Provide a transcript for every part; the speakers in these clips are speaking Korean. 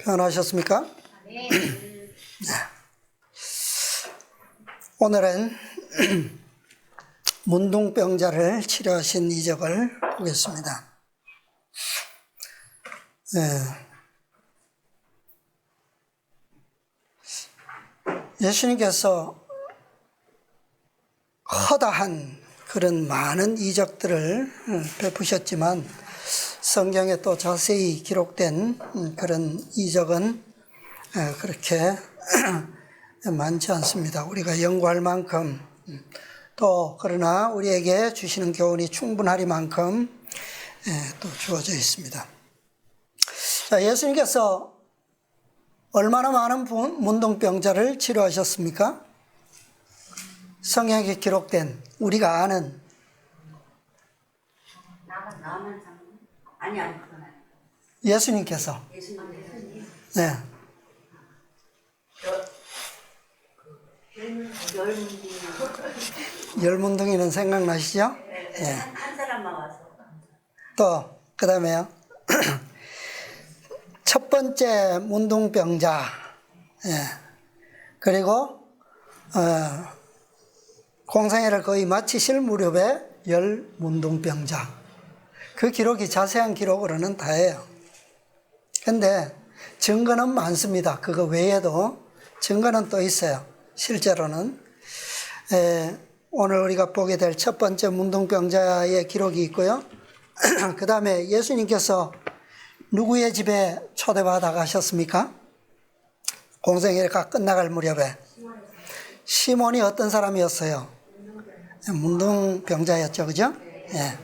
편하셨습니까? 네. 오늘은 문둥병자를 치료하신 이적을 보겠습니다. 예수님께서 허다한 그런 많은 이적들을 베푸셨지만 성경에 또 자세히 기록된 그런 이적은 그렇게 많지 않습니다. 우리가 연구할 만큼 또 그러나 우리에게 주시는 교훈이 충분하리만큼 또 주어져 있습니다. 자, 예수님께서 얼마나 많은 문둥병자를 치료하셨습니까? 성경에 기록된 우리가 아는 나만 아니야 그건 아니야. 예수님께서 예수님. 네. 열문둥이는 생각나시죠? 예. 한 사람만 와서. 또 그다음에요. 첫 번째 문둥병자, 그리고 공생애를 거의 마치실 무렵에 열 문둥병자. 그 기록이 자세한 기록으로는 다예요. 근데 증거는 많습니다. 그거 외에도 증거는 또 있어요. 실제로는 오늘 우리가 보게 될 첫 번째 문둥병자의 기록이 있고요. 그 다음에 예수님께서 누구의 집에 초대받아 가셨습니까? 공생애가 끝나갈 무렵에 시몬이 어떤 사람이었어요? 문둥병자였죠, 그죠? 예.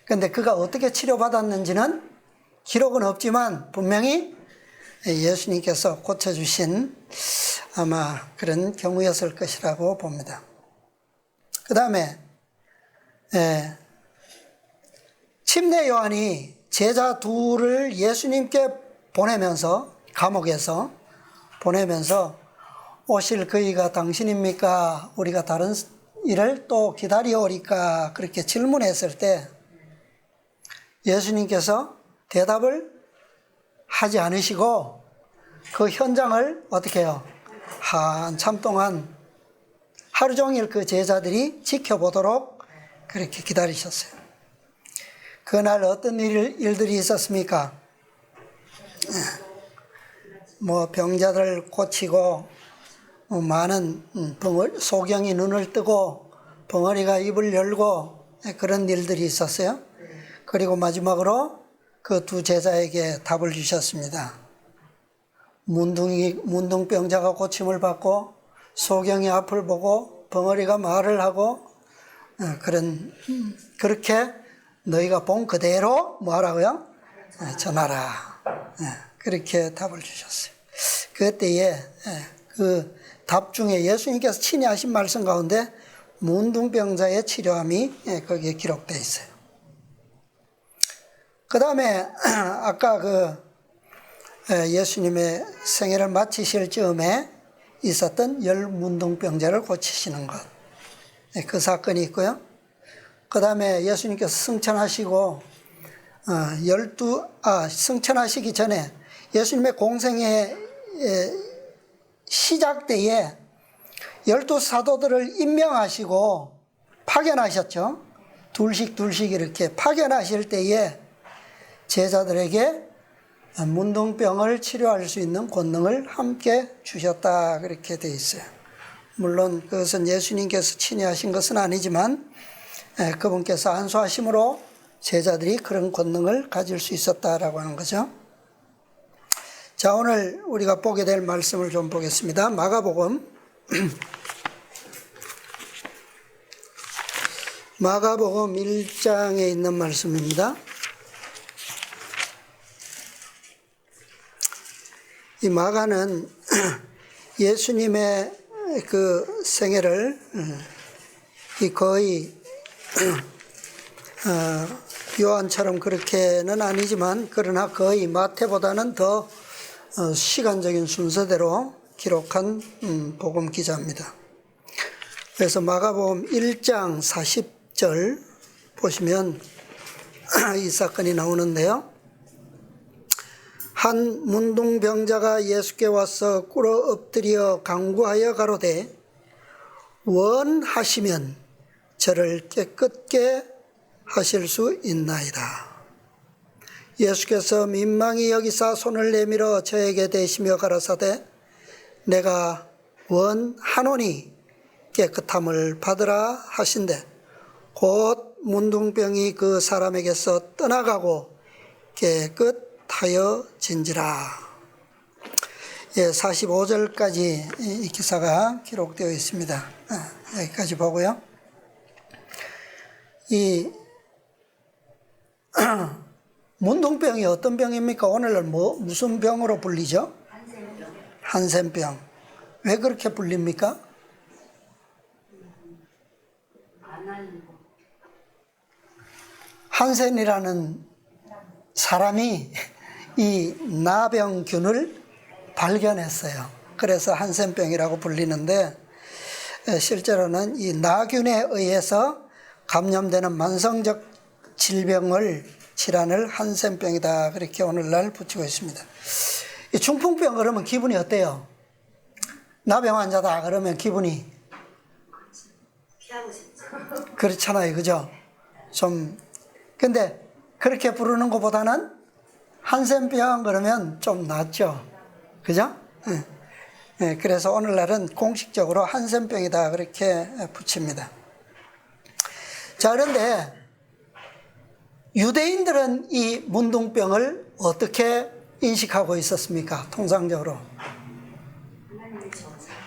근데 그가 어떻게 치료받았는지는 기록은 없지만 분명히 예수님께서 고쳐주신 아마 그런 경우였을 것이라고 봅니다. 그 다음에 침례 요한이 제자 둘을 예수님께 보내면서 감옥에서 보내면서 오실 그이가 당신입니까? 우리가 다른 일을 또 기다려오리까? 그렇게 질문했을 때 예수님께서 대답을 하지 않으시고 그 현장을 어떻게 해요? 한참 동안 하루 종일 그 제자들이 지켜보도록 그렇게 기다리셨어요. 그날 어떤 일들이 있었습니까? 병자들 고치고 많은 소경이 눈을 뜨고 벙어리가 입을 열고 그런 일들이 있었어요. 그리고 마지막으로 그 두 제자에게 답을 주셨습니다. 문둥병자가 고침을 받고 소경이 앞을 보고 벙어리가 말을 하고 그렇게 너희가 본 그대로 뭐하라고요? 전하라. 그렇게 답을 주셨어요. 그때에 그 답 중에 예수님께서 친히 하신 말씀 가운데 문둥병자의 치료함이 거기에 기록되어 있어요. 그 다음에 아까 예수님의 생애를 마치실 즈음에 있었던 열 문둥병자를 고치시는 것, 그 사건이 있고요. 그 다음에 예수님께서 승천하시고 승천하시기 전에 예수님의 공생의 시작 때에 12 사도들을 임명하시고 파견하셨죠. 둘씩 이렇게 파견하실 때에 제자들에게 문둥병을 치료할 수 있는 권능을 함께 주셨다 그렇게 되어 있어요. 물론 그것은 예수님께서 친히 하신 것은 아니지만 그분께서 안수하심으로 제자들이 그런 권능을 가질 수 있었다라고 하는 거죠. 자, 오늘 우리가 보게 될 말씀을 좀 보겠습니다. 마가복음 1장에 있는 말씀입니다. 이 마가는 예수님의 그 생애를 거의 요한처럼 그렇게는 아니지만 그러나 거의 마태보다는 더 시간적인 순서대로 기록한 복음 기자입니다. 그래서 마가복음 1장 40절 보시면 이 사건이 나오는데요. 한 문둥병자가 예수께 와서 꿇어 엎드려 간구하여 가로되 원하시면 저를 깨끗게 하실 수 있나이다. 예수께서 민망히 여기사 손을 내밀어 저에게 대시며 가라사대 내가 원하노니 깨끗함을 받으라 하신대 곧 문둥병이 그 사람에게서 떠나가고 깨끗하여 진지라. 45절까지 이 기사가 기록되어 있습니다. 여기까지 보고요. 이 문둥병이 어떤 병입니까? 오늘날 무슨 병으로 불리죠? 한센병. 왜 그렇게 불립니까? 한센이라는 사람이 이 나병균을 발견했어요. 그래서 한센병이라고 불리는데 실제로는 이 나균에 의해서 감염되는 만성적 질환을 한센병이다. 그렇게 오늘날 붙이고 있습니다. 이 중풍병 그러면 기분이 어때요? 나병 환자다 그러면 기분이 피하고 싶죠. 그렇잖아요. 그죠? 근데 그렇게 부르는 것보다는 한센병 그러면 좀 낫죠. 그죠? 그래서 오늘날은 공식적으로 한센병이다. 그렇게 붙입니다. 자, 그런데 유대인들은 이 문둥병을 어떻게 인식하고 있었습니까? 통상적으로.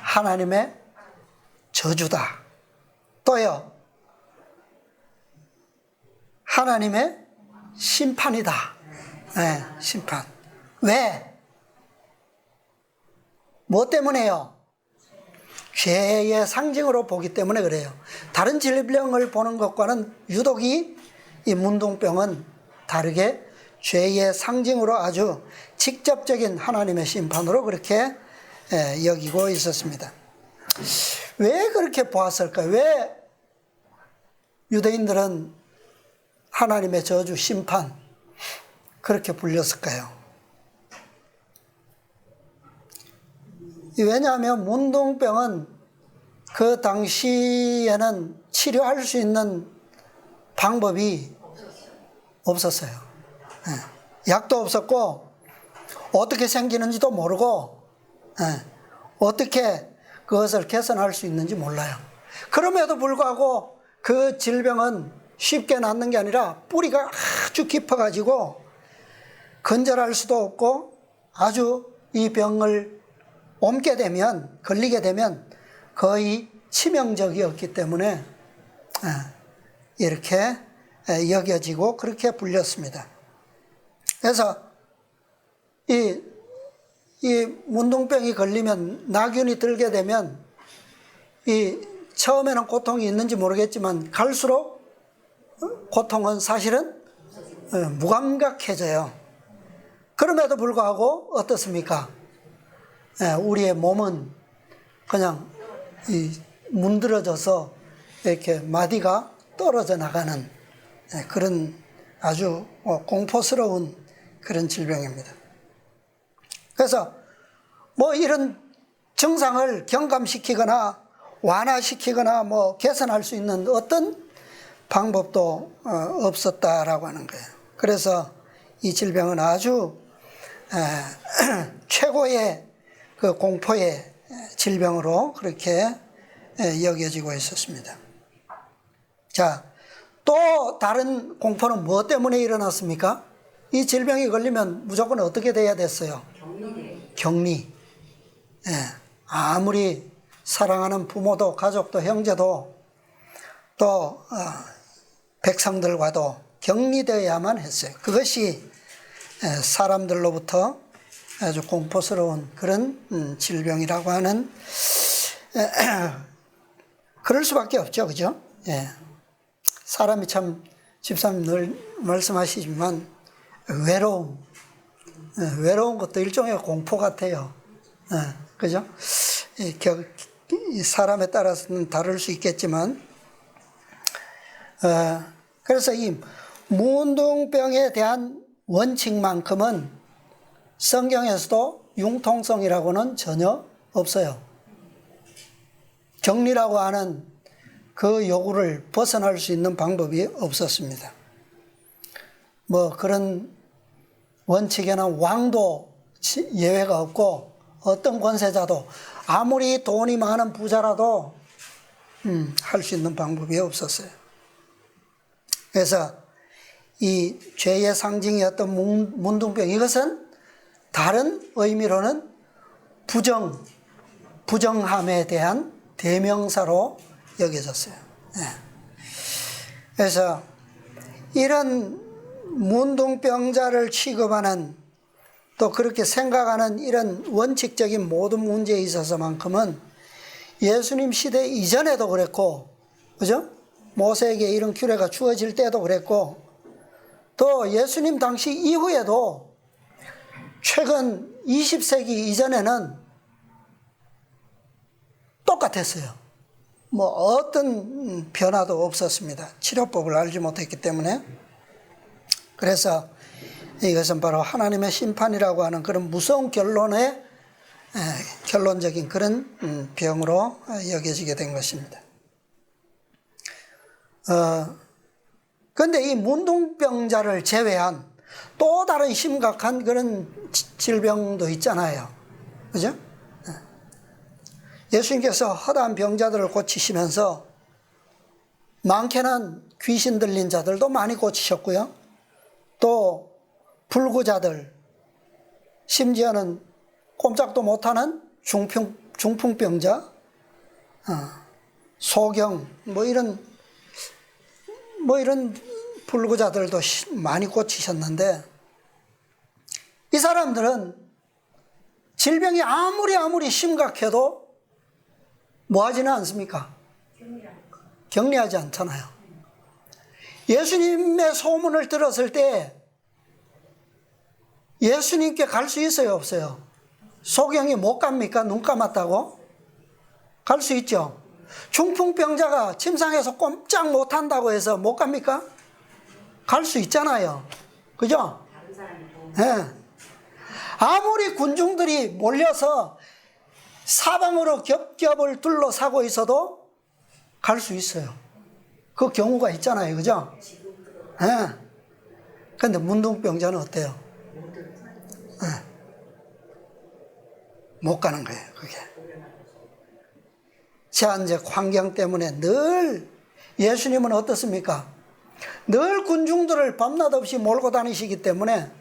하나님의 저주다. 또요. 하나님의 심판이다. 네, 심판. 왜? 뭐 때문에요? 죄의 상징으로 보기 때문에 그래요. 다른 질병을 보는 것과는 유독이 이 문둥병은 다르게 죄의 상징으로 아주 직접적인 하나님의 심판으로 그렇게 여기고 있었습니다. 왜 그렇게 보았을까요? 왜 유대인들은 하나님의 저주, 심판 그렇게 불렸을까요? 왜냐하면 문둥병은 그 당시에는 치료할 수 있는 방법이 없었어요. 약도 없었고 어떻게 생기는지도 모르고 어떻게 그것을 개선할 수 있는지 몰라요. 그럼에도 불구하고 그 질병은 쉽게 낫는 게 아니라 뿌리가 아주 깊어가지고 건절할 수도 없고 아주 이 병을 걸리게 되면 거의 치명적이었기 때문에 이렇게 여겨지고 그렇게 불렸습니다. 그래서 이 문둥병이 걸리면 나균이 들게 되면 처음에는 고통이 있는지 모르겠지만 갈수록 고통은 사실은 무감각해져요. 그럼에도 불구하고 어떻습니까? 우리의 몸은 그냥 문드러져서 이렇게 마디가 떨어져 나가는 그런 아주 공포스러운 그런 질병입니다. 그래서 뭐 이런 증상을 경감시키거나 완화시키거나 뭐 개선할 수 있는 어떤 방법도 없었다라고 하는 거예요. 그래서 이 질병은 아주 최고의 그 공포의 질병으로 그렇게 여겨지고 있었습니다. 자, 또 다른 공포는 무엇 때문에 일어났습니까? 이 질병이 걸리면 무조건 어떻게 돼야 됐어요? 격리. 아무리 사랑하는 부모도 가족도 형제도 또 백성들과도 격리되어야만 했어요. 그것이 사람들로부터 아주 공포스러운 그런 질병이라고 하는 그럴 수밖에 없죠. 그죠? 사람이 참 집사님 늘 말씀하시지만 외로운 것도 일종의 공포 같아요. 그죠? 사람에 따라서는 다를 수 있겠지만 그래서 이 문둥병에 대한 원칙만큼은 성경에서도 융통성이라고는 전혀 없어요. 격리라고 하는 그 요구를 벗어날 수 있는 방법이 없었습니다. 뭐 그런 원칙에는 왕도 예외가 없고 어떤 권세자도 아무리 돈이 많은 부자라도 할 수 있는 방법이 없었어요. 그래서 이 죄의 상징이었던 문둥병, 이것은 다른 의미로는 부정함에 대한 대명사로 여겨졌어요. 네. 그래서 이런 문둥병자를 취급하는, 또 그렇게 생각하는 이런 원칙적인 모든 문제에 있어서만큼은 예수님 시대 이전에도 그랬고, 그죠? 모세에게 이런 규례가 주어질 때도 그랬고, 또 예수님 당시 이후에도 최근 20세기 이전에는 똑같았어요. 뭐 어떤 변화도 없었습니다. 치료법을 알지 못했기 때문에. 그래서 이것은 바로 하나님의 심판이라고 하는 그런 무서운 결론적인 그런 병으로 여겨지게 된 것입니다. 그런데 이 문둥병자를 제외한 또 다른 심각한 그런 질병도 있잖아요. 그죠? 예수님께서 허다한 병자들을 고치시면서 많게는 귀신 들린 자들도 많이 고치셨고요. 또 불구자들, 심지어는 꼼짝도 못하는 중풍병자, 소경, 뭐 이런 불구자들도 많이 고치셨는데, 이 사람들은 질병이 아무리 심각해도 뭐 하지는 않습니까? 격리하지 않잖아요. 예수님의 소문을 들었을 때 예수님께 갈 수 있어요, 없어요? 소경이 못 갑니까? 눈 감았다고? 갈 수 있죠. 중풍병자가 침상에서 꼼짝 못한다고 해서 못 갑니까? 갈 수 있잖아요. 그죠? 네. 아무리 군중들이 몰려서 사방으로 겹겹을 둘러싸고 있어도 갈 수 있어요. 그 경우가 있잖아요. 그죠? 네. 근데 문둥병자는 어때요? 네. 못 가는 거예요, 그게. 제한적 환경 때문에 늘 예수님은 어떻습니까? 늘 군중들을 밤낮 없이 몰고 다니시기 때문에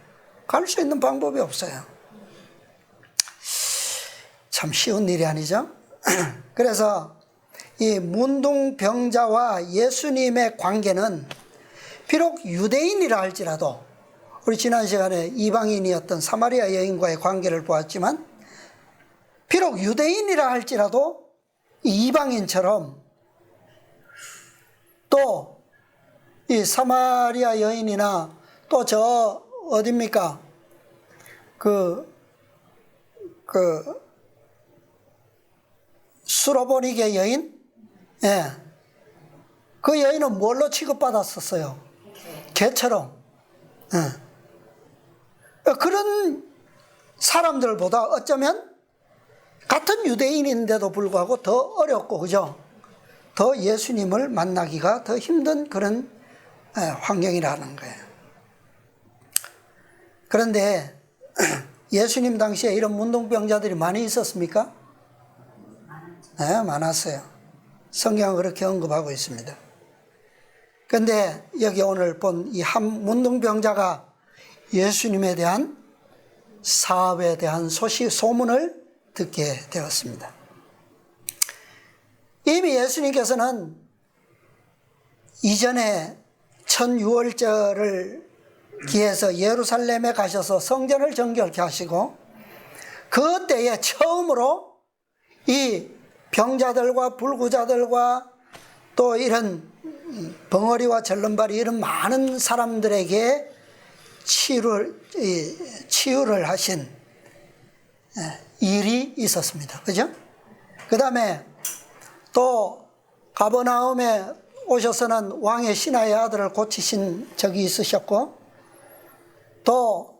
갈 수 있는 방법이 없어요. 참 쉬운 일이 아니죠? 그래서 이 문둥병자와 예수님의 관계는 비록 유대인이라 할지라도, 우리 지난 시간에 이방인이었던 사마리아 여인과의 관계를 보았지만, 비록 유대인이라 할지라도 이방인처럼, 또 이 사마리아 여인이나 또 저 어딥니까? 수로보니게 여인? 예. 그 여인은 뭘로 취급받았었어요? 개처럼. 예. 그런 사람들보다 어쩌면 같은 유대인인데도 불구하고 더 어렵고, 그죠? 더 예수님을 만나기가 더 힘든 그런 환경이라는 거예요. 그런데 예수님 당시에 이런 문둥병자들이 많이 있었습니까? 네, 많았어요. 성경은 그렇게 언급하고 있습니다. 그런데 여기 오늘 본 이 한 문둥병자가 예수님에 대한 사업에 대한 소문을 듣게 되었습니다. 이미 예수님께서는 이전에 천유월절을 기해서 예루살렘에 가셔서 성전을 정결케 하시고, 그때에 처음으로 이 병자들과 불구자들과 또 이런 벙어리와 절름발이 이런 많은 사람들에게 치유를 하신 일이 있었습니다. 그죠? 그 다음에 또 가버나움에 오셔서는 왕의 신하의 아들을 고치신 적이 있으셨고, 또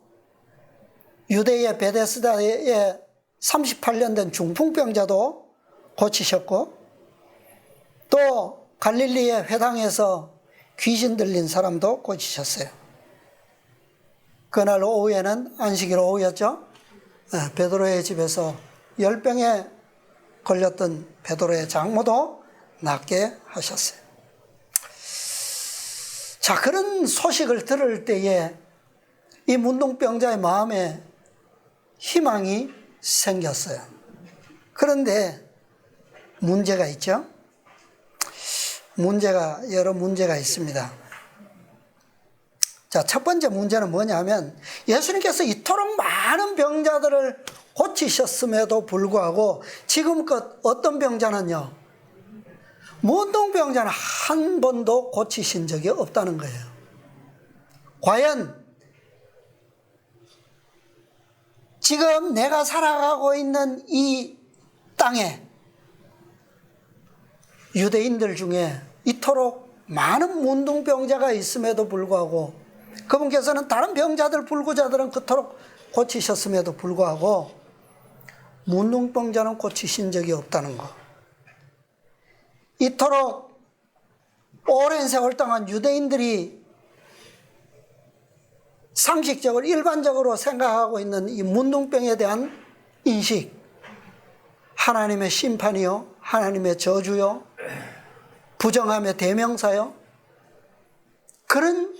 유대의 베데스다에 38년 된 중풍병자도 고치셨고, 또 갈릴리의 회당에서 귀신 들린 사람도 고치셨어요. 그날 오후에는 안식일 오후였죠. 베드로의 집에서 열병에 걸렸던 베드로의 장모도 낫게 하셨어요. 자, 그런 소식을 들을 때에 이 문둥병자의 마음에 희망이 생겼어요. 그런데 문제가 있죠. 여러 문제가 있습니다. 자, 첫 번째 문제는 뭐냐면, 예수님께서 이토록 많은 병자들을 고치셨음에도 불구하고 지금껏 어떤 병자는요, 문둥병자는 한 번도 고치신 적이 없다는 거예요. 과연 지금 내가 살아가고 있는 이 땅에 유대인들 중에 이토록 많은 문둥병자가 있음에도 불구하고, 그분께서는 다른 병자들, 불구자들은 그토록 고치셨음에도 불구하고 문둥병자는 고치신 적이 없다는 거. 이토록 오랜 세월 동안 유대인들이 상식적으로 일반적으로 생각하고 있는 이 문둥병에 대한 인식, 하나님의 심판이요, 하나님의 저주요, 부정함의 대명사요, 그런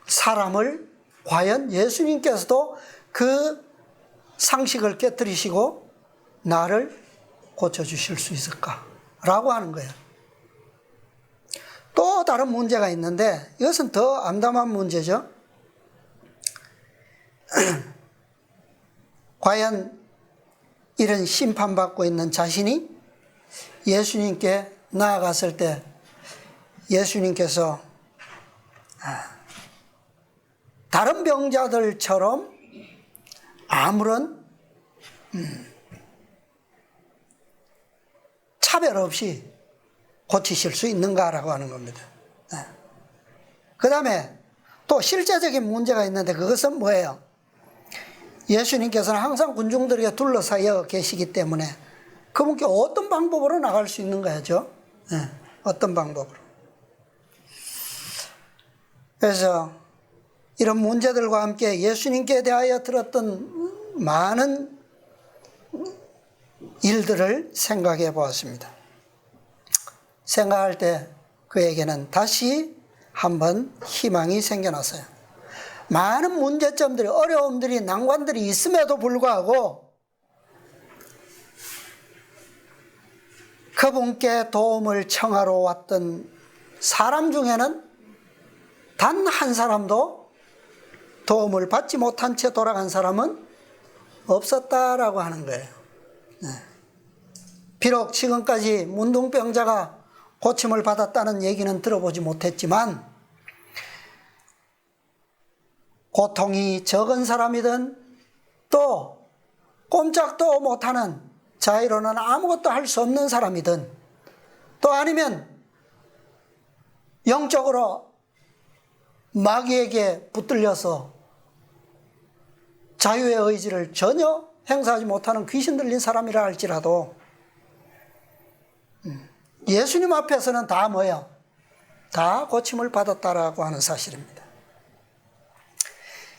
사람을 과연 예수님께서도 그 상식을 깨뜨리시고 나를 고쳐주실 수 있을까라고 하는 거예요. 또 다른 문제가 있는데 이것은 더 암담한 문제죠. 과연 이런 심판받고 있는 자신이 예수님께 나아갔을 때 예수님께서 다른 병자들처럼 아무런 차별 없이 고치실 수 있는가라고 하는 겁니다. 그 다음에 또 실제적인 문제가 있는데 그것은 뭐예요? 예수님께서는 항상 군중들에게 둘러싸여 계시기 때문에 그분께 어떤 방법으로 나갈 수 있는 거죠? 어떤 방법으로. 그래서 이런 문제들과 함께 예수님께 대하여 들었던 많은 일들을 생각해 보았습니다. 생각할 때 그에게는 다시 한번 희망이 생겨났어요. 많은 문제점들이, 어려움들이, 난관들이 있음에도 불구하고 그분께 도움을 청하러 왔던 사람 중에는 단 한 사람도 도움을 받지 못한 채 돌아간 사람은 없었다라고 하는 거예요. 비록 지금까지 문둥병자가 고침을 받았다는 얘기는 들어보지 못했지만 고통이 적은 사람이든 또 꼼짝도 못하는 자의로는 아무것도 할 수 없는 사람이든 또 아니면 영적으로 마귀에게 붙들려서 자유의 의지를 전혀 행사하지 못하는 귀신 들린 사람이라 할지라도 예수님 앞에서는 다 뭐예요? 다 고침을 받았다라고 하는 사실입니다.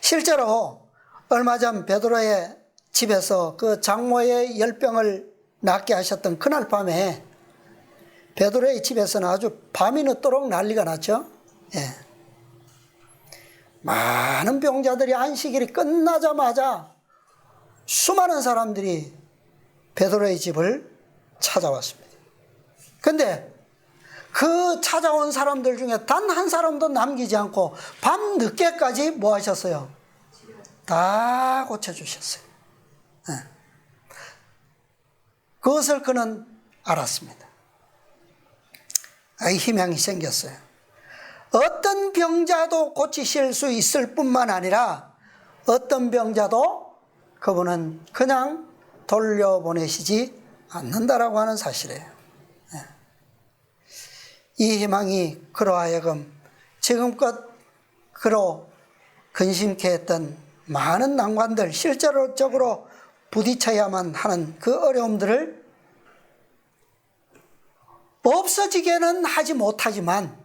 실제로 얼마 전 베드로의 집에서 그 장모의 열병을 낫게 하셨던 그날 밤에 베드로의 집에서는 아주 밤이 늦도록 난리가 났죠. 많은 병자들이 안식일이 끝나자마자 수많은 사람들이 베드로의 집을 찾아왔습니다. 그런데 그 찾아온 사람들 중에 단 한 사람도 남기지 않고 밤 늦게까지 뭐 하셨어요? 다 고쳐주셨어요. 그것을 그는 알았습니다. 희망이 생겼어요. 어떤 병자도 고치실 수 있을 뿐만 아니라 어떤 병자도 그분은 그냥 돌려보내시지 않는다라고 하는 사실이에요. 이 희망이 그로 하여금 지금껏 그로 근심케 했던 많은 난관들, 실제로적으로 부딪혀야만 하는 그 어려움들을 없어지게는 하지 못하지만,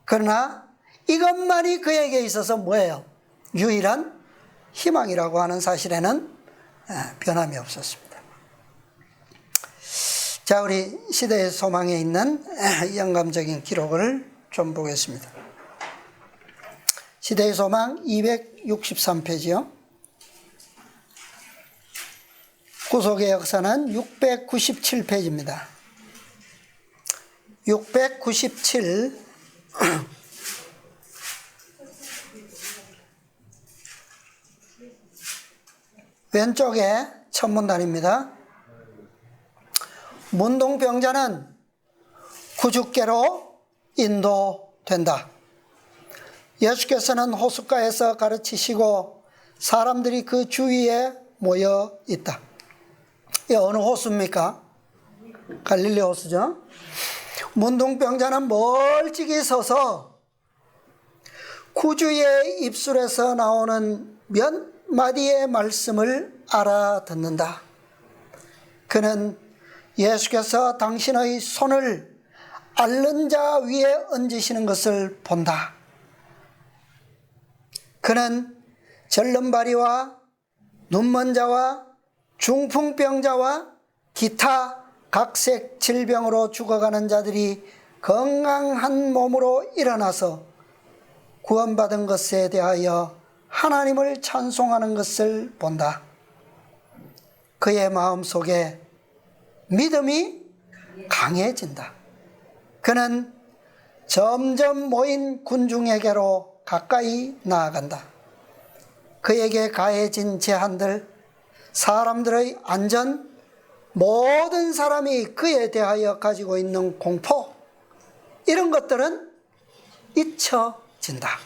그러나 이것만이 그에게 있어서 뭐예요? 유일한 희망이라고 하는 사실에는 변함이 없었습니다. 자, 우리 시대의 소망에 있는 영감적인 기록을 좀 보겠습니다. 시대의 소망 263페이지요. 구속의 역사는 697페이지입니다. 697. 왼쪽에 첫 문단입니다. 문둥병자는 구주께로 인도된다. 예수께서는 호숫가에서 가르치시고 사람들이 그 주위에 모여 있다. 이 어느 호수입니까? 갈릴리 호수죠. 문둥병자는 멀찍이 서서 구주의 입술에서 나오는 몇 마디의 말씀을 알아듣는다. 그는 예수께서 당신의 손을 앓는 자 위에 얹으시는 것을 본다. 그는 절름발이와 눈먼 자와 중풍병자와 기타 각색 질병으로 죽어가는 자들이 건강한 몸으로 일어나서 구원받은 것에 대하여 하나님을 찬송하는 것을 본다. 그의 마음속에 믿음이 강해진다. 그는 점점 모인 군중에게로 가까이 나아간다. 그에게 가해진 제한들, 사람들의 안전, 모든 사람이 그에 대하여 가지고 있는 공포, 이런 것들은 잊혀진다.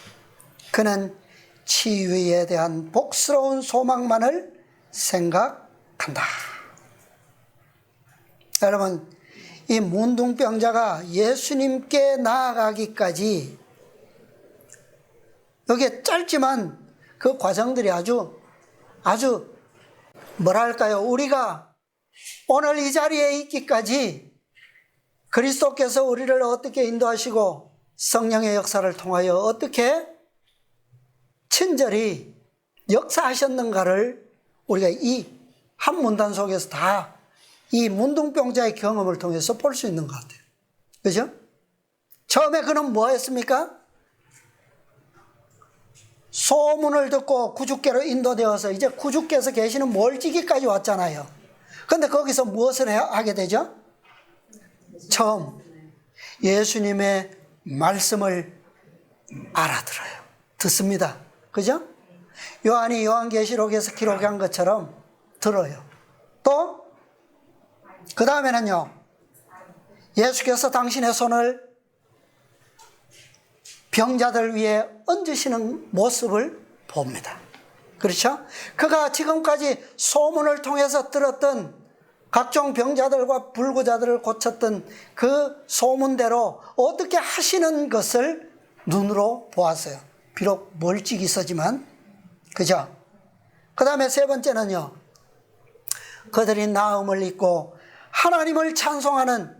그는 치유에 대한 복스러운 소망만을 생각한다. 여러분, 이 문둥병자가 예수님께 나아가기까지 여기에 짧지만 그 과정들이 아주 뭐랄까요, 우리가 오늘 이 자리에 있기까지 그리스도께서 우리를 어떻게 인도하시고 성령의 역사를 통하여 어떻게 친절히 역사하셨는가를 우리가 이 한 문단 속에서 다 이 문둥병자의 경험을 통해서 볼 수 있는 것 같아요. 그죠? 처음에 그는 뭐 했습니까? 소문을 듣고 구주께로 인도되어서 이제 구주께서 계시는 멀찍이까지 왔잖아요. 그런데 거기서 무엇을 하게 되죠? 처음 예수님의 말씀을 알아들어요. 듣습니다. 그죠? 요한이 요한계시록에서 기록한 것처럼 들어요. 또 그 다음에는요, 예수께서 당신의 손을 병자들 위에 얹으시는 모습을 봅니다. 그렇죠? 그가 지금까지 소문을 통해서 들었던 각종 병자들과 불구자들을 고쳤던 그 소문대로 어떻게 하시는 것을 눈으로 보았어요. 비록 멀찍이 서지만. 그죠? 그 다음에 세 번째는요, 그들이 나음을 입고 하나님을 찬송하는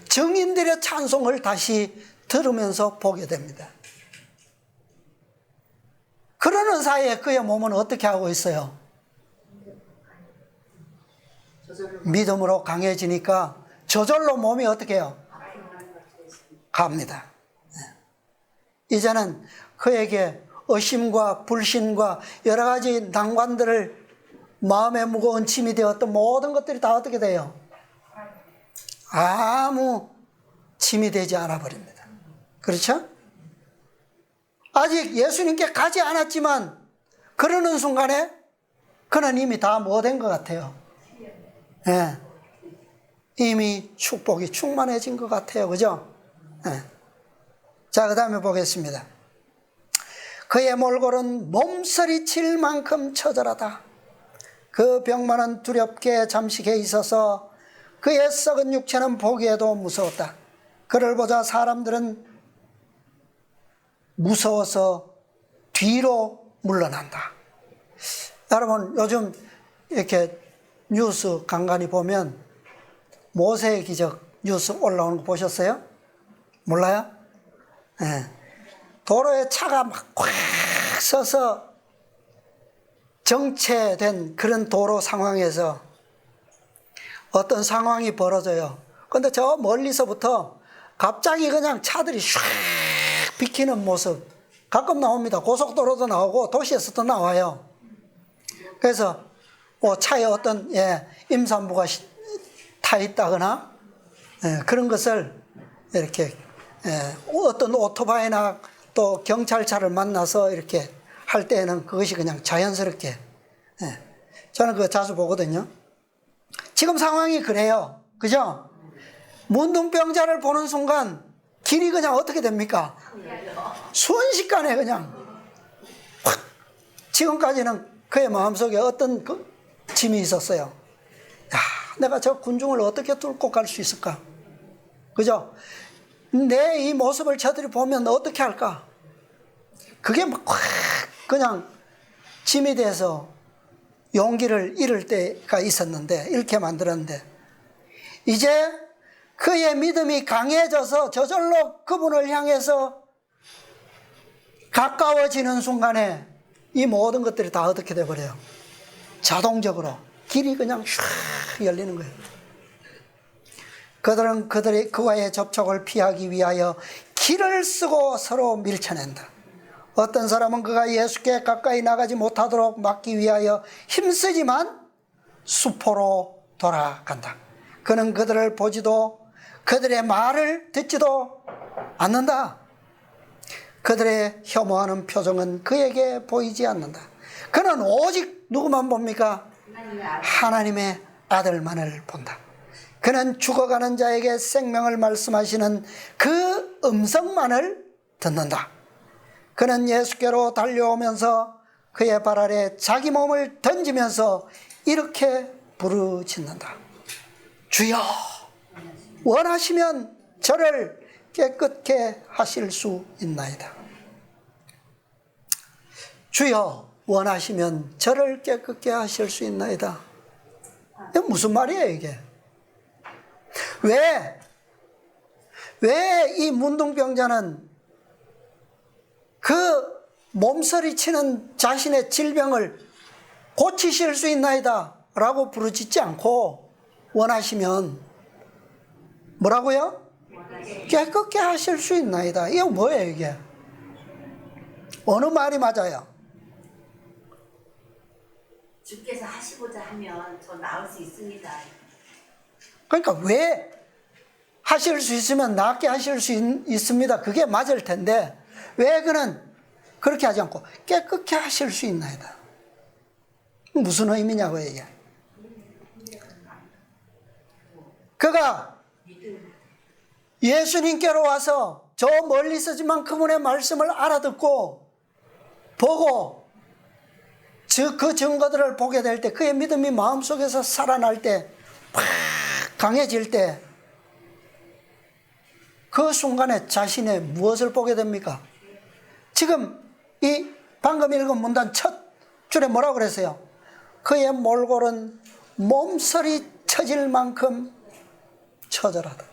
증인들의 찬송을 다시 들으면서 보게 됩니다. 그러는 사이에 그의 몸은 어떻게 하고 있어요? 믿음으로 강해지니까 저절로 몸이 어떻게 해요? 갑니다. 이제는 그에게 의심과 불신과 여러 가지 난관들을 마음에 무거운 짐이 되었던 모든 것들이 다 어떻게 돼요? 아무 짐이 되지 않아 버립니다. 그렇죠? 아직 예수님께 가지 않았지만 그러는 순간에 그는 이미 다 뭐 된 것 같아요? 네. 이미 축복이 충만해진 것 같아요. 그죠? 네. 자, 그 다음에 보겠습니다. 그의 몰골은 몸서리칠 만큼 처절하다. 그 병만은 두렵게 잠식해 있어서 그의 썩은 육체는 보기에도 무서웠다. 그를 보자 사람들은 무서워서 뒤로 물러난다. 여러분 요즘 이렇게 뉴스 간간히 보면 모세의 기적 뉴스 올라오는 거 보셨어요? 몰라요? 네. 도로에 차가 막 꽉 서서 정체된 그런 도로 상황에서 어떤 상황이 벌어져요. 근데 저 멀리서부터 갑자기 그냥 차들이 샥 비키는 모습 가끔 나옵니다. 고속도로도 나오고 도시에서도 나와요. 그래서 차에 어떤 임산부가 타 있다거나 그런 것을 이렇게 어떤 오토바이나 또 경찰차를 만나서 이렇게 할 때에는 그것이 그냥 자연스럽게 저는 그거 자주 보거든요. 지금 상황이 그래요. 그죠? 문둥병자를 보는 순간 길이 그냥 어떻게 됩니까? 순식간에 그냥 확. 지금까지는 그의 마음속에 어떤 짐이 있었어요. 야, 내가 저 군중을 어떻게 뚫고 갈 수 있을까? 그죠? 내 이 모습을 저들이 보면 어떻게 할까? 그게 막 확 그냥 짐이 돼서 용기를 잃을 때가 있었는데, 잃게 만들었는데, 이제 그의 믿음이 강해져서 저절로 그분을 향해서 가까워지는 순간에 이 모든 것들이 다 어떻게 돼버려요? 자동적으로 길이 그냥 슉 열리는 거예요. 그들은 그와의 접촉을 피하기 위하여 길을 쓰고 서로 밀쳐낸다. 어떤 사람은 그가 예수께 가까이 나가지 못하도록 막기 위하여 힘쓰지만 수포로 돌아간다. 그는 그들을 보지도 그들의 말을 듣지도 않는다. 그들의 혐오하는 표정은 그에게 보이지 않는다. 그는 오직 누구만 봅니까? 하나님의 아들만을 본다. 그는 죽어가는 자에게 생명을 말씀하시는 그 음성만을 듣는다. 그는 예수께로 달려오면서 그의 발 아래 자기 몸을 던지면서 이렇게 부르짖는다. 주여, 원하시면 저를 깨끗게 하실 수 있나이다. 주여, 원하시면 저를 깨끗게 하실 수 있나이다. 이게 무슨 말이에요, 이게? 왜 이 문둥병자는 그 몸서리치는 자신의 질병을 고치실 수 있나이다 라고 부르짖지 않고 원하시면 뭐라고요? 깨끗게 하실 수 있나이다. 이게 뭐예요, 이게? 어느 말이 맞아요? 주께서 하시고자 하면 더 나을 수 있습니다. 그러니까 왜 하실 수 있으면 낫게 하실 수 있습니다. 그게 맞을 텐데 왜 그는 그렇게 하지 않고 깨끗게 하실 수 있나이다. 무슨 의미냐고요, 이게. 그가 예수님께로 와서 저 멀리서지만 그분의 말씀을 알아듣고 보고 그 증거들을 보게 될 때 그의 믿음이 마음속에서 살아날 때 팍 강해질 때 그 순간에 자신의 무엇을 보게 됩니까? 지금 이 방금 읽은 문단 첫 줄에 뭐라고 그랬어요? 그의 몰골은 몸서리 쳐질 만큼 처절하다.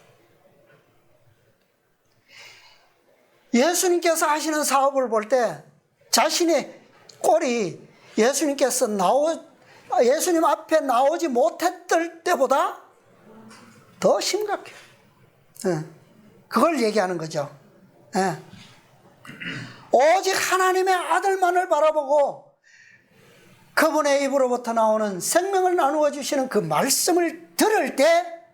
예수님께서 하시는 사업을 볼 때 자신의 꼴이 예수님 앞에 나오지 못했을 때보다 더 심각해요. 그걸 얘기하는 거죠. 오직 하나님의 아들만을 바라보고 그분의 입으로부터 나오는 생명을 나누어 주시는 그 말씀을 들을 때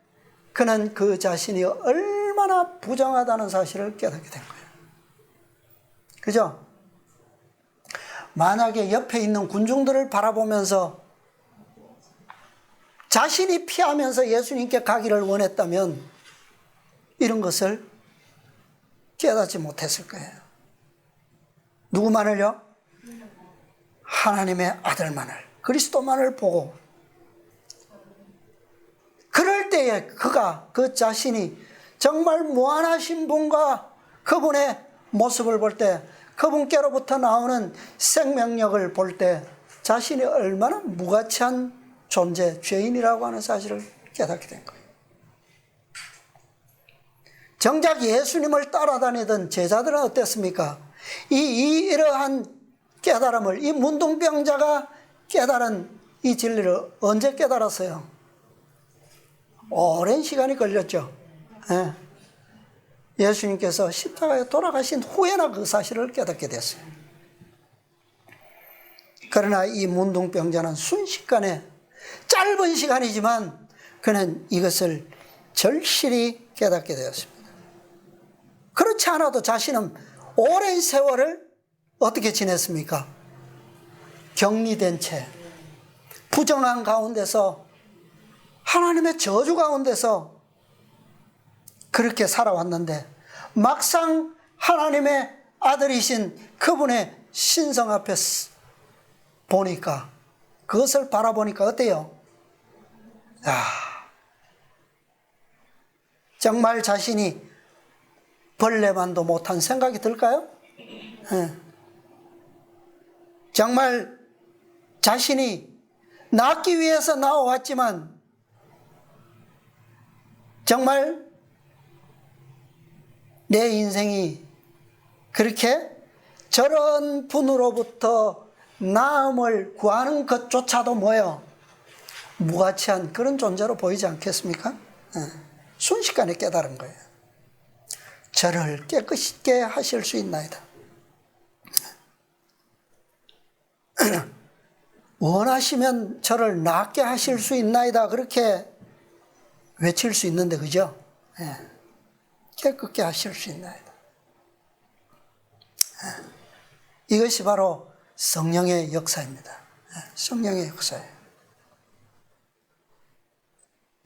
그는 그 자신이 얼마나 부정하다는 사실을 깨닫게 된 거예요. 그죠? 만약에 옆에 있는 군중들을 바라보면서 자신이 피하면서 예수님께 가기를 원했다면 이런 것을 깨닫지 못했을 거예요. 누구만을요? 하나님의 아들만을, 그리스도만을 보고 그럴 때에 그가 그 자신이 정말 무한하신 분과 그분의 모습을 볼 때 그분께로부터 나오는 생명력을 볼 때 자신이 얼마나 무가치한 존재, 죄인이라고 하는 사실을 깨닫게 된 거예요. 정작 예수님을 따라다니던 제자들은 어땠습니까? 이러한 깨달음을, 이 문둥병자가 깨달은 이 진리를 언제 깨달았어요? 오랜 시간이 걸렸죠. 예. 예수님께서 십자가에 돌아가신 후에나 그 사실을 깨닫게 됐어요. 그러나 이 문둥병자는 순식간에, 짧은 시간이지만 그는 이것을 절실히 깨닫게 되었습니다. 그렇지 않아도 자신은 오랜 세월을 어떻게 지냈습니까? 격리된 채, 부정한 가운데서, 하나님의 저주 가운데서 그렇게 살아왔는데 막상 하나님의 아들이신 그분의 신성 앞에 보니까, 그것을 바라보니까 어때요? 정말 자신이 벌레만도 못한 생각이 들까요? 정말 자신이 낫기 위해서 나와왔지만 정말 내 인생이 그렇게 저런 분으로부터 나음을 구하는 것조차도 뭐예요? 무가치한 그런 존재로 보이지 않겠습니까? 순식간에 깨달은 거예요. 저를 깨끗게 하실 수 있나이다. 원하시면 저를 낫게 하실 수 있나이다. 그렇게 외칠 수 있는데, 그죠? 깨끗게 하실 수 있나이다. 이것이 바로 성령의 역사입니다. 성령의 역사예요.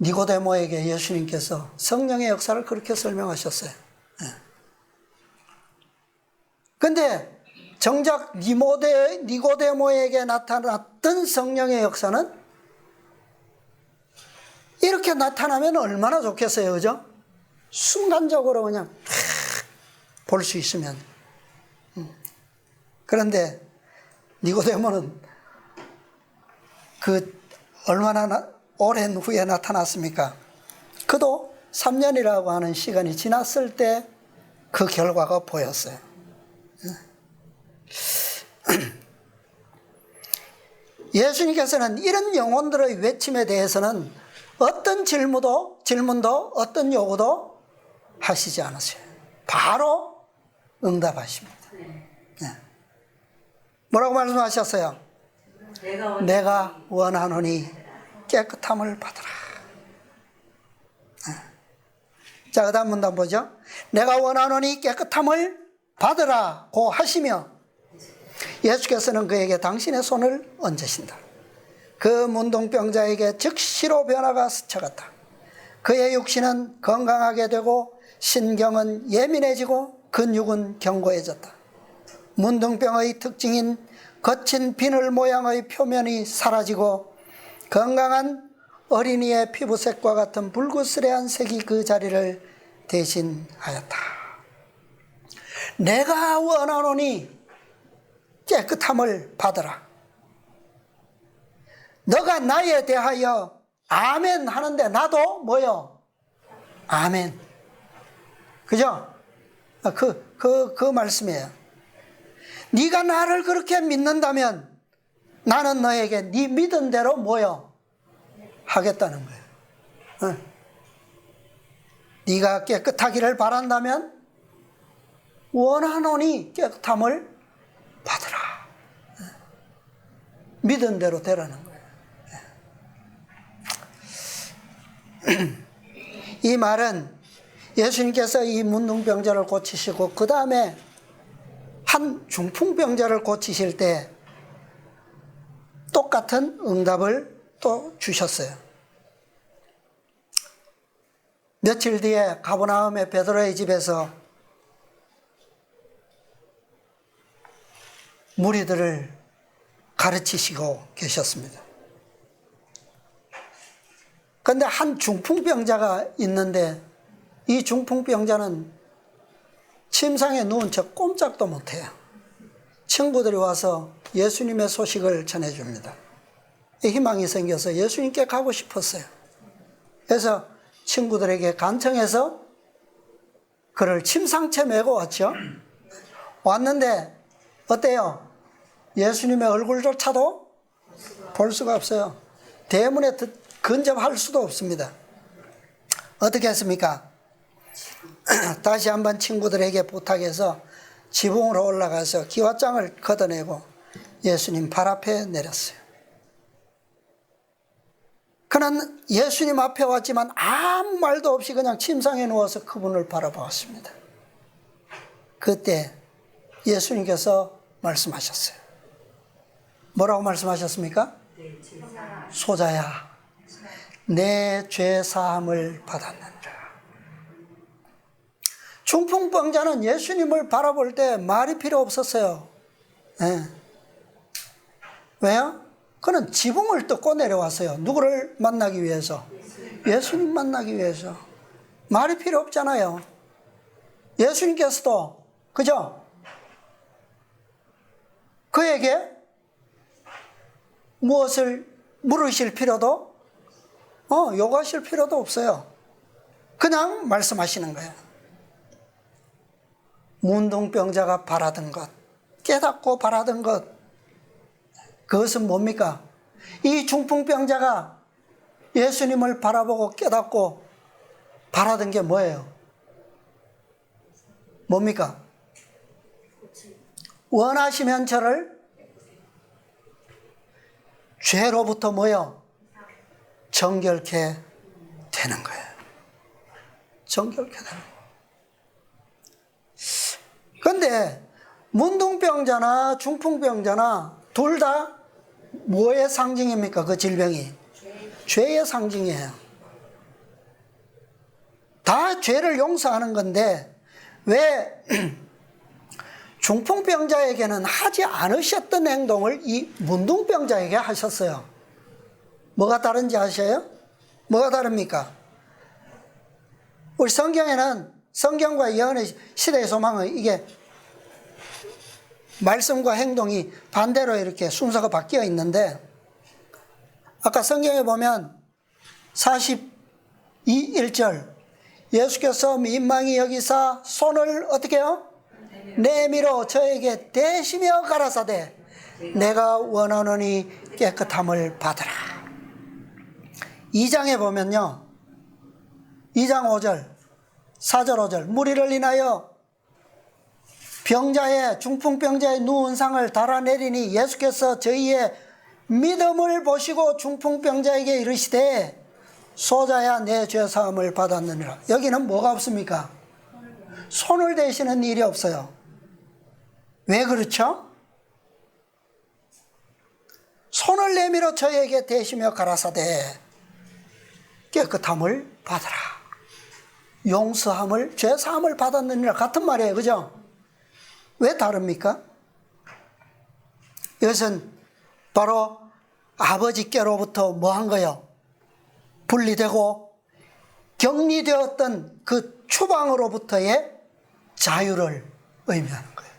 니고데모에게 예수님께서 성령의 역사를 그렇게 설명하셨어요. 그런데 정작 니고데모에게 나타났던 성령의 역사는 이렇게 나타나면 얼마나 좋겠어요, 그죠? 순간적으로 그냥 볼 수 있으면. 그런데 니고데모는 그 얼마나 오랜 후에 나타났습니까? 그도 3년이라고 하는 시간이 지났을 때 그 결과가 보였어요. 예수님께서는 이런 영혼들의 외침에 대해서는 어떤 질문도 어떤 요구도 하시지 않으세요. 바로 응답하십니다. 뭐라고 말씀하셨어요? 내가 원하노니 깨끗함을 받으라. 자, 그 다음 문단 보죠. 내가 원하노니 깨끗함을 받으라고 하시며 예수께서는 그에게 당신의 손을 얹으신다. 그 문둥병자에게 즉시로 변화가 스쳐갔다. 그의 육신은 건강하게 되고 신경은 예민해지고 근육은 견고해졌다. 문둥병의 특징인 거친 비늘 모양의 표면이 사라지고 건강한 어린이의 피부색과 같은 불그스레한 색이 그 자리를 대신하였다. 내가 원하노니 깨끗함을 받으라. 너가 나에 대하여 아멘 하는데 나도 뭐요? 아멘. 그죠? 그 말씀이에요. 네가 나를 그렇게 믿는다면 나는 너에게 네 믿은 대로 뭐요? 하겠다는 거예요. 네가 깨끗하기를 바란다면 원하노니 깨끗함을 받으라. 믿은 대로 되라는 거예요. 이 말은 예수님께서 이 문둥병자를 고치시고 그 다음에 한 중풍병자를 고치실 때 똑같은 응답을 또 주셨어요. 며칠 뒤에 가버나움의 베드로의 집에서 무리들을 가르치시고 계셨습니다. 그런데 한 중풍병자가 있는데 이 중풍병자는 침상에 누운 채 꼼짝도 못해요. 친구들이 와서 예수님의 소식을 전해줍니다. 희망이 생겨서 예수님께 가고 싶었어요. 그래서 친구들에게 간청해서 그를 침상채 메고 왔죠. 왔는데 어때요? 예수님의 얼굴조차도 볼 수가 없어요. 대문에 근접할 수도 없습니다. 어떻게 했습니까? 다시 한번 친구들에게 부탁해서 지붕으로 올라가서 기와장을 걷어내고 예수님 발 앞에 내렸어요. 그는 예수님 앞에 왔지만 아무 말도 없이 그냥 침상에 누워서 그분을 바라보았습니다. 그때 예수님께서 말씀하셨어요. 뭐라고 말씀하셨습니까? 소자야, 내 죄 사함을 받았느니라. 중풍병자는 예수님을 바라볼 때 말이 필요 없었어요. 네. 왜요? 그는 지붕을 뜯고 내려왔어요. 누구를 만나기 위해서? 예수님 만나기 위해서. 말이 필요 없잖아요. 예수님께서도 그죠? 그에게 무엇을 물으실 필요도 요구하실 필요도 없어요. 그냥 말씀하시는 거예요. 문둥병자가 바라던 것, 깨닫고 바라던 것, 그것은 뭡니까? 이 중풍병자가 예수님을 바라보고 깨닫고 바라던 게 뭐예요? 뭡니까? 원하시면 저를 죄로부터 뭐요? 정결케 되는 거예요. 정결케 되는 거예요. 그런데 문둥병자나 중풍병자나 둘 다 뭐의 상징입니까? 그 질병이 죄의 상징이에요. 다 죄를 용서하는 건데 왜 중풍병자에게는 하지 않으셨던 행동을 이 문둥병자에게 하셨어요? 뭐가 다른지 아세요? 뭐가 다릅니까? 우리 성경에는 성경과 예언의 시대의 소망은 이게 말씀과 행동이 반대로 이렇게 순서가 바뀌어 있는데 아까 성경에 보면 42:1절 예수께서 민망히 여기사 손을 어떻게 해요? 내밀어 저에게 대시며 가라사대 내가 원하노니 깨끗함을 받으라. 2장에 보면요 2장 5절 4절 5절 무리를 인하여 병자의 중풍병자의 누운 상을 달아내리니 예수께서 저희의 믿음을 보시고 중풍병자에게 이르시되 소자야 내 죄사함을 받았느니라. 여기는 뭐가 없습니까? 손을 대시는 일이 없어요. 왜 그렇죠? 손을 내밀어 저에게 대시며 가라사대 깨끗함을 받으라. 용서함을 죄사함을 받았느니라 같은 말이에요. 그죠? 왜 다릅니까? 이것은 바로 아버지께로부터 뭐 한 거예요? 분리되고 격리되었던 그 추방으로부터의 자유를 의미하는 거예요.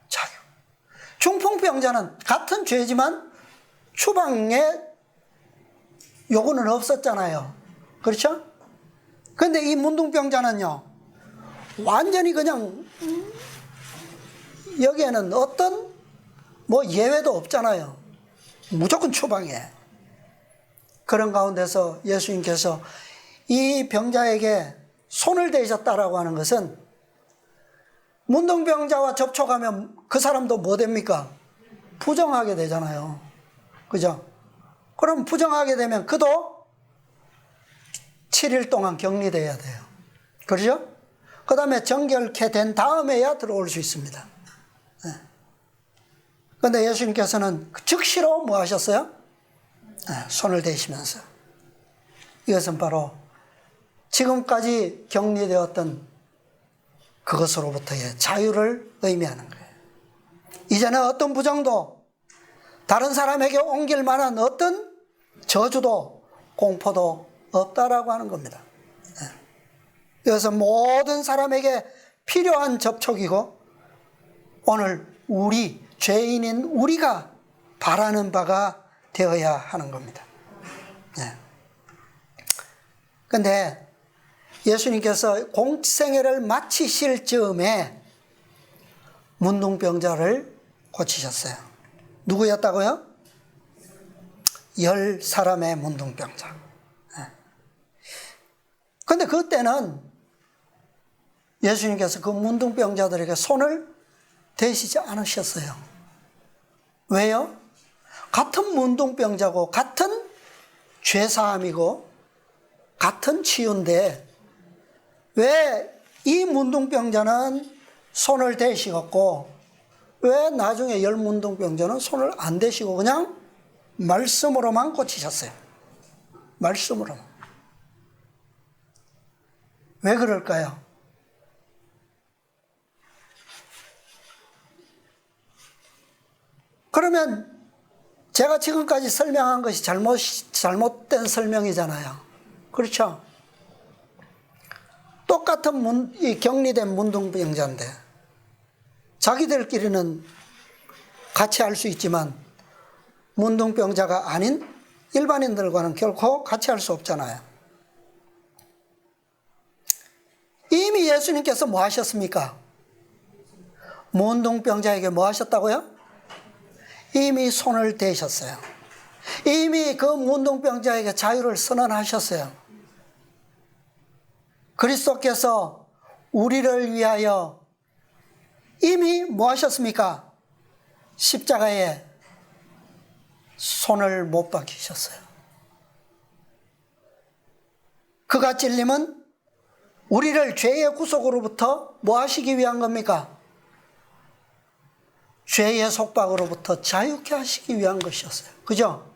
자유. 중풍병자는 같은 죄지만 추방의 요구는 없었잖아요. 그렇죠? 그런데 이 문둥병자는요 완전히 그냥 여기에는 어떤 뭐 예외도 없잖아요. 무조건 추방해. 그런 가운데서 예수님께서 이 병자에게 손을 대셨다라고 하는 것은 문둥병자와 접촉하면 그 사람도 뭐 됩니까? 부정하게 되잖아요. 그죠? 그럼 부정하게 되면 그도 7일 동안 격리돼야 돼요. 그렇죠? 그 다음에 정결케 된 다음에야 들어올 수 있습니다. 그런데 예수님께서는 즉시로 뭐 하셨어요? 손을 대시면서. 이것은 바로 지금까지 격리되었던 그것으로부터의 자유를 의미하는 거예요. 이제는 어떤 부정도 다른 사람에게 옮길 만한 어떤 저주도 공포도 없다라고 하는 겁니다. 이것은 모든 사람에게 필요한 접촉이고 오늘 죄인인 우리가 바라는 바가 되어야 하는 겁니다. 그런데 예수님께서 공생애를 마치실 즈음에 문둥병자를 고치셨어요. 누구였다고요? 10사람의 문둥병자. 그런데 그때는 예수님께서 그 문둥병자들에게 손을 대시지 않으셨어요. 왜요? 같은 문둥병자고 같은 죄사함이고 같은 치유인데 왜 이 문둥병자는 손을 대시었고 왜 나중에 10문둥병자는 손을 안 대시고 그냥 말씀으로만 고치셨어요. 말씀으로만. 왜 그럴까요? 그러면 제가 지금까지 설명한 것이 잘못된 설명이잖아요. 그렇죠? 똑같은 이 격리된 문둥병자인데 자기들끼리는 같이 할 수 있지만 문둥병자가 아닌 일반인들과는 결코 같이 할 수 없잖아요. 이미 예수님께서 뭐 하셨습니까? 문둥병자에게 뭐 하셨다고요? 이미 손을 대셨어요. 이미 그 문둥병자에게 자유를 선언하셨어요. 그리스도께서 우리를 위하여 이미 뭐 하셨습니까? 십자가에 손을 못 박히셨어요. 그가 찔림은 우리를 죄의 구속으로부터 뭐 하시기 위한 겁니까? 죄의 속박으로부터 자유케 하시기 위한 것이었어요. 그죠?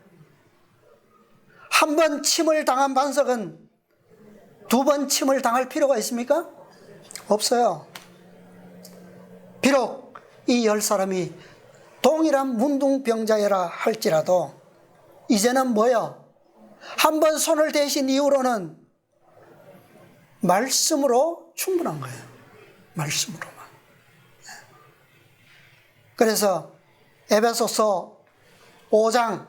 한 번 침을 당한 반석은 2번 침을 당할 필요가 있습니까? 없어요. 비록 이 10사람이 동일한 문둥병자여라 할지라도 이제는 뭐요? 한 번 손을 대신 이후로는 말씀으로 충분한 거예요. 말씀으로만. 그래서 에베소서 5장,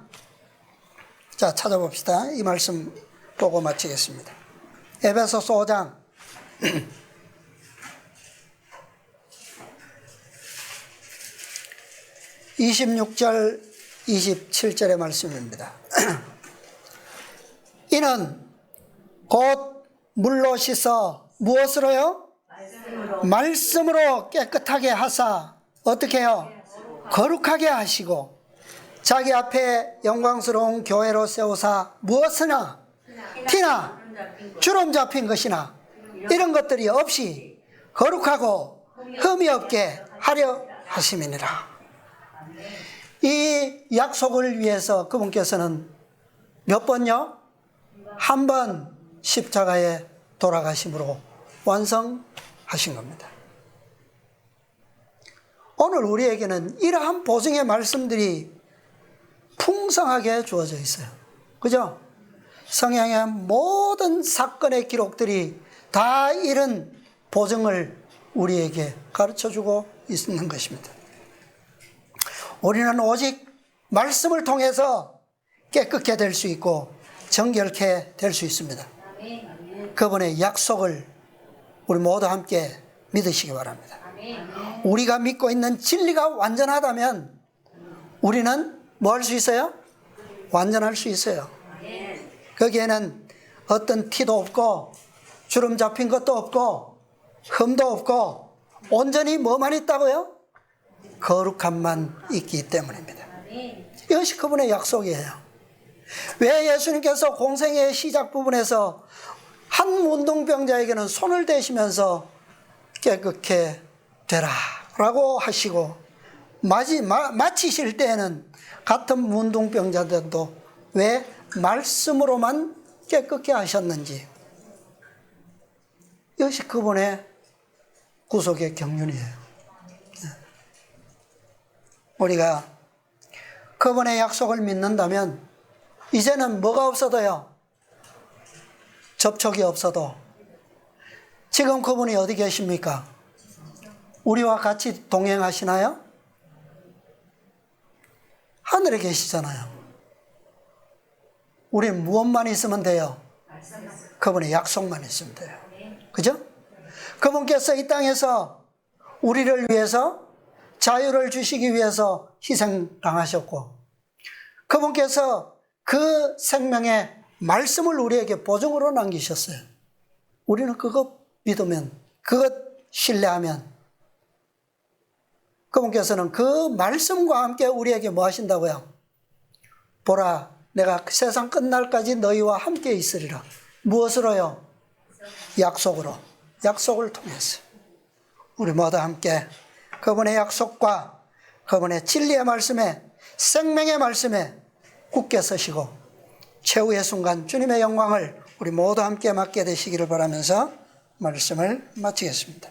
자 찾아봅시다. 이 말씀 보고 마치겠습니다. 에베소서 5장 26절 27절의 말씀입니다. 이는 곧 물로 씻어 무엇으로요? 말씀으로 깨끗하게 하사 어떻게 해요? 거룩하게 하시고 자기 앞에 영광스러운 교회로 세우사 무엇이나 티나 주름 잡힌 것이나 이런 것들이 없이 거룩하고 흠이 없게 하려 하심이니라. 이 약속을 위해서 그분께서는 몇 번요? 한 번 십자가에 돌아가심으로 완성하신 겁니다. 오늘 우리에게는 이러한 보증의 말씀들이 풍성하게 주어져 있어요. 그죠? 성경의 모든 사건의 기록들이 다 이런 보증을 우리에게 가르쳐주고 있는 것입니다. 우리는 오직 말씀을 통해서 깨끗게 될 수 있고 정결케 될 수 있습니다. 그분의 약속을 우리 모두 함께 믿으시기 바랍니다. 우리가 믿고 있는 진리가 완전하다면 우리는 뭐 할 수 있어요? 완전할 수 있어요. 거기에는 어떤 티도 없고 주름 잡힌 것도 없고 흠도 없고 온전히 뭐만 있다고요? 거룩함만 있기 때문입니다. 이것이 그분의 약속이에요. 왜 예수님께서 공생의 시작 부분에서 한 문둥병자에게는 손을 대시면서 깨끗게 되라 라고 하시고 마치실 때에는 같은 문둥병자들도 왜 말씀으로만 깨끗게 하셨는지, 이것이 그분의 구속의 경륜이에요. 우리가 그분의 약속을 믿는다면 이제는 뭐가 없어도요? 접촉이 없어도 지금 그분이 어디 계십니까? 우리와 같이 동행하시나요? 하늘에 계시잖아요. 우리는 무엇만 있으면 돼요? 그분의 약속만 있으면 돼요. 그죠? 그분께서 이 땅에서 우리를 위해서 자유를 주시기 위해서 희생당하셨고, 그분께서 그 생명의 말씀을 우리에게 보증으로 남기셨어요. 우리는 그것 믿으면, 그것 신뢰하면, 그분께서는 그 말씀과 함께 우리에게 뭐 하신다고요? 보라, 내가 세상 끝날까지 너희와 함께 있으리라. 무엇으로요? 약속으로. 약속을 통해서. 우리 모두 함께 그분의 약속과 그분의 진리의 말씀에, 생명의 말씀에 굳게 서시고 최후의 순간 주님의 영광을 우리 모두 함께 맡게 되시기를 바라면서 말씀을 마치겠습니다.